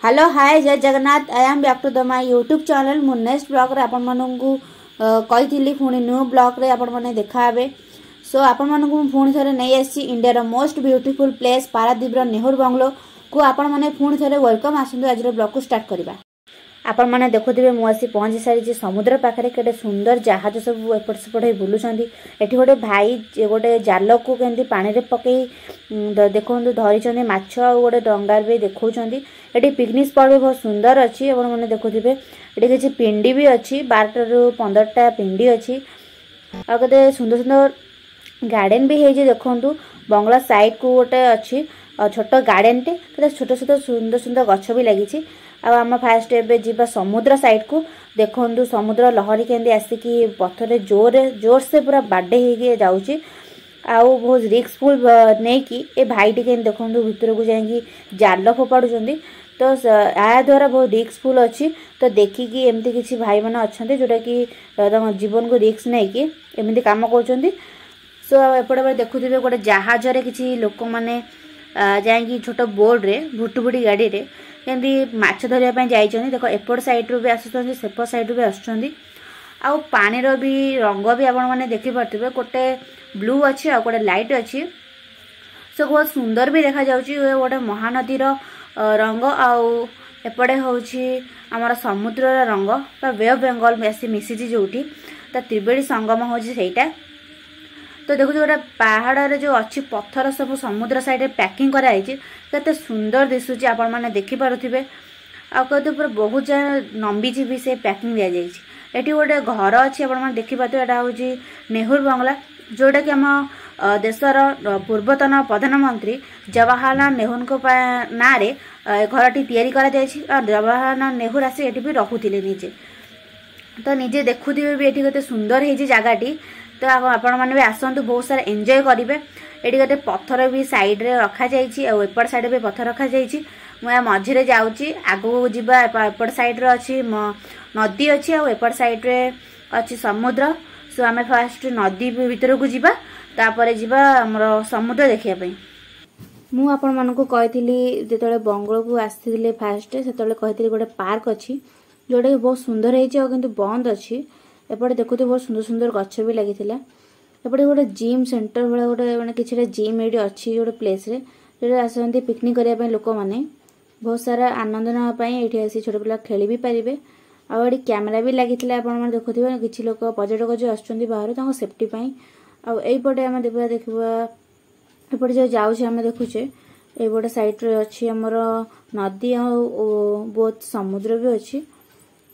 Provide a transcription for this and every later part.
Hello hi जय Jagannath. I am back to the my YouTube channel. मु next blog रे आपण माननकु कहिथिली पुणी न्यू ब्लॉग रे आपण माने देखा हेबे। सो आपण माननकु पुणी थरे नै आसी इंडिया रो मोस्ट ब्यूटीफुल प्लेस पारादीप रो नेहरू बंगलो को आपण माने पुणी थरे वेलकम आसंतु आज रो ब्लॉग को स्टार्ट करबा। आपण माने देखुथिबे मु आसी पहुंची सारी समुद्र पाखरे केटे सुंदर जहाज सब एपट सेपट बुलुछंती। एठी गोटे भाई गोटे जाल को केंदी पानी रे पकई देखोंतु धरिछंती माछ आ गोटे डंगार भी देखौछंती। एठी पिकनिक स्पॉट भी बहुत सुंदर अछि। आपण माने देखुथिबे एठी किछि पिंडी भी अछि 12 रु 15टा पिंडी अछि आ केते सुंदर सुंदर गार्डन भी हेजे। देखोंतु बंगला साइड को गोटे अछि छोट गार्डन टे केते छोट छोट सुंदर सुंदर गछ भी लागिछि। आम फास्ट एबे जीवा समुद्र साइड को देखो समुद्र लहरी केंदी आसिकी पथरे जोर से पूरा बाडे हो जाऊँगी। आउ बहुत रिस्कफुल नहीं कि ए भाईटी के देखो भितर को जाएंगी जाल फोपाड़ुंट। तो या द्वारा बहुत रिस्कफुल अच्छी। तो देखिकी एमती किसी भाई मैंने अच्छा जोटा कि जीवन को रिस्क नहीं कि एमती कम कर। सो एपटे देखुवे गोटे जहाज किसी लोक मैंने जाएंगी छोट बोर्ड रे भुटुभुटी गाड़ी रे केंदी माछ धरिया जाइछन्ती। देखो एपट साइड रू भी आसुछन्ती सेपट साइड रू भी आसुछन्ती। आउ पानी रो भी रंग भी आपण माने देखि परथिबे गोटे ब्लू अछि आ गोटे लाइट अछि। सो बहुत सुंदर भी देखा जाउची गोटे महानदी रो रंग आउ एपटे होउची हमर समुद्र रो रंग बा वे ऑफ बेंगल मेसी मिसिजी जोठी त त्रिवेणी संगम होउची सेटा। तो देखो गोटे पहाड़ रे जो अच्छी पत्थर सब समुद्र साइड रे पैकिंग कराई केते सुंदर दिसुची आपण माने देखि पारुथिबे। आ कते पूरा बहुत नंबी भी से पैकिंग दिया जाई। एटी गोटे घर अच्छी आपण माने देखि पाते। एटा होची नेहरू बंगला जोटा कि हम देशर पूर्वतन प्रधानमंत्री जवाहरलाल नेहरू को ना रे घरटी तैयारी करा जाई छी। जवाहरलाल नेहरू आसी एटी भी रहुथिले निजे। तो निजे देखुथिबे भी एटी कते सुंदर हेजी जगाटी। तो आपण माने भी आसंतु बहुत सारा एंजॉय करिवे। एटी गोटे पत्थर भी साइड रे रखा जाइछि आ एपट साइड भी पत्थर रखा जाइछि। मु मझिरे जाउछि आगो जिबा एपट साइड रे अछि नदी अछि आ एपट साइड रे अछि समुद्र। सो आमे फास्ट नदी भीतर को जिबा तापरे जिबा हमरो समुद्र देखिया पई। मु आपण मानको कहिथिली जेतले बंगलो को आस्थिले फास्ट सेतले कहिथिली गोटे पार्क अछि जोडे बहुत सुंदर हेछि आ किंतु बंद अछि। एपटे देखुते बहुत सुंदर सुंदर गछ भी लागिथिला। एपटे गोटे जिम सेंटर वाला गोटे माने किछटा जिम एडी अछि गोटे प्लेस रे जेडे आसंती पिकनिक करिया पई लोक माने बहुत सारा आनंद ना पई एठी आसी छोट पिला खेली भी परिबे। आ एडी कैमरा भी लागिथिला आपण माने देखुथिबे किछि लोक पर्यटक जो आछुंती बाहर तांको सेफ्टी पई। आ एई पटे हम देखबा एपटे जो जाउ छै हम देखुछे ए बडे साइड रे अछि हमर नदी आ बहुत समुद्र भी अछि।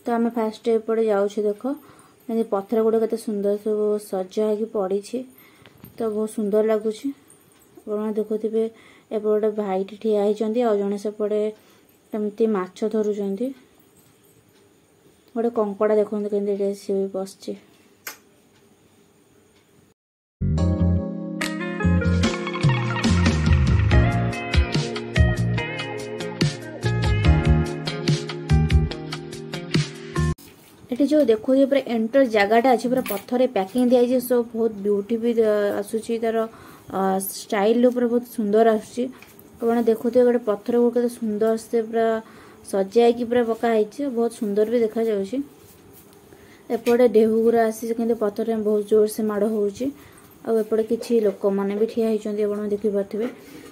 तो हम फास्ट एपटे जाउ छै देखो पत्थर गुड़ा केते सुंदर सब सजा है कि पड़ी छी। तो बहुत सुंदर लगुच देखुवे एपटे भाई ठिया होती आ जड़े सेपटे एमती माछ धरुंट गोटे कंकड़ा देखते केंद्र सी भी बसची। एटी जो देखो ये पूरा एंटर जगहटा अच्छे पूरा पत्थर पैकिंग दिया। सो बहुत ब्यूटी भी आसूची तार स्टाइल पूरा बहुत सुंदर आसूची। आपड़ देखुए गोटे पत्थर को केते सुंदर से पूरा सजाई की पूरा पकाई बहुत सुंदर भी देखा जाउची। एपटे ढेहु गुरा आसी कि पत्थर में बहुत जोर से माड़ होउची। आ एपटे किछि लोक माने भी ठिया होइचंती आपण देखि परथिबे।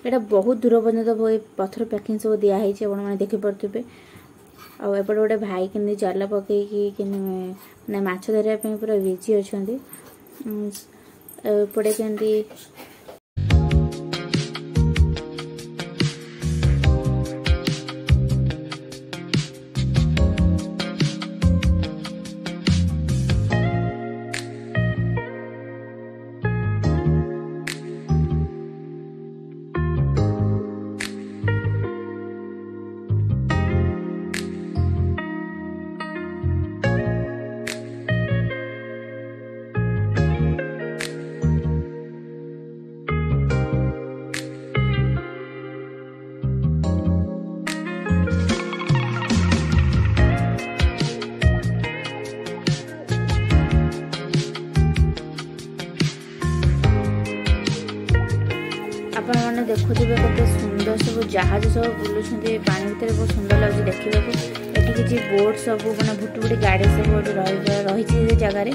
एटा बहुत दूर पर्यंत पत्थर पैकिंग सब दिया होइची आपण माने देखि परथिबे। आ एपटे गोटे भाई केंदी जाल पकईकी माने माछ धरिया पे पूरा बिजी अछंती। एपटे केंदी आपण माने देखुथिबे कते सुंदर सुंदर सब जहाज सब बुलूं पानी भितर बहुत सुंदर लगे देखा ये किसी बोट सब मैंने भुटी भुटी गाड़ी सब रही जगार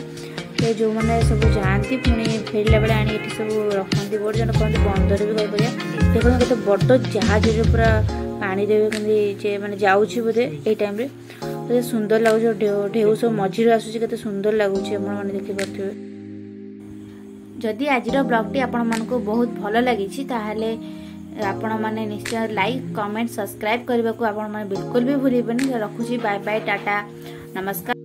जो मैंने सब जाती पुणी फेरला बेले आनी सब रखती बोट जन कहते बंदर भी कहीपर देखो केते बड़ जहाज पूरा पानी मैंने जाऊँगी बोधे ये टाइम रे सुंदर लगुच ढेउ सब मझी आसूँ केते सुंदर लगुच मैंने देखिपे। जदि आज ब्लॉग टी आपण मानक बहुत भल लगी ताहले आपण मैंने निश्चय लाइक कमेंट सब्सक्राइब करने को आपण मैंने बिल्कुल भी भूल रखुची। बाय बाय टाटा नमस्कार।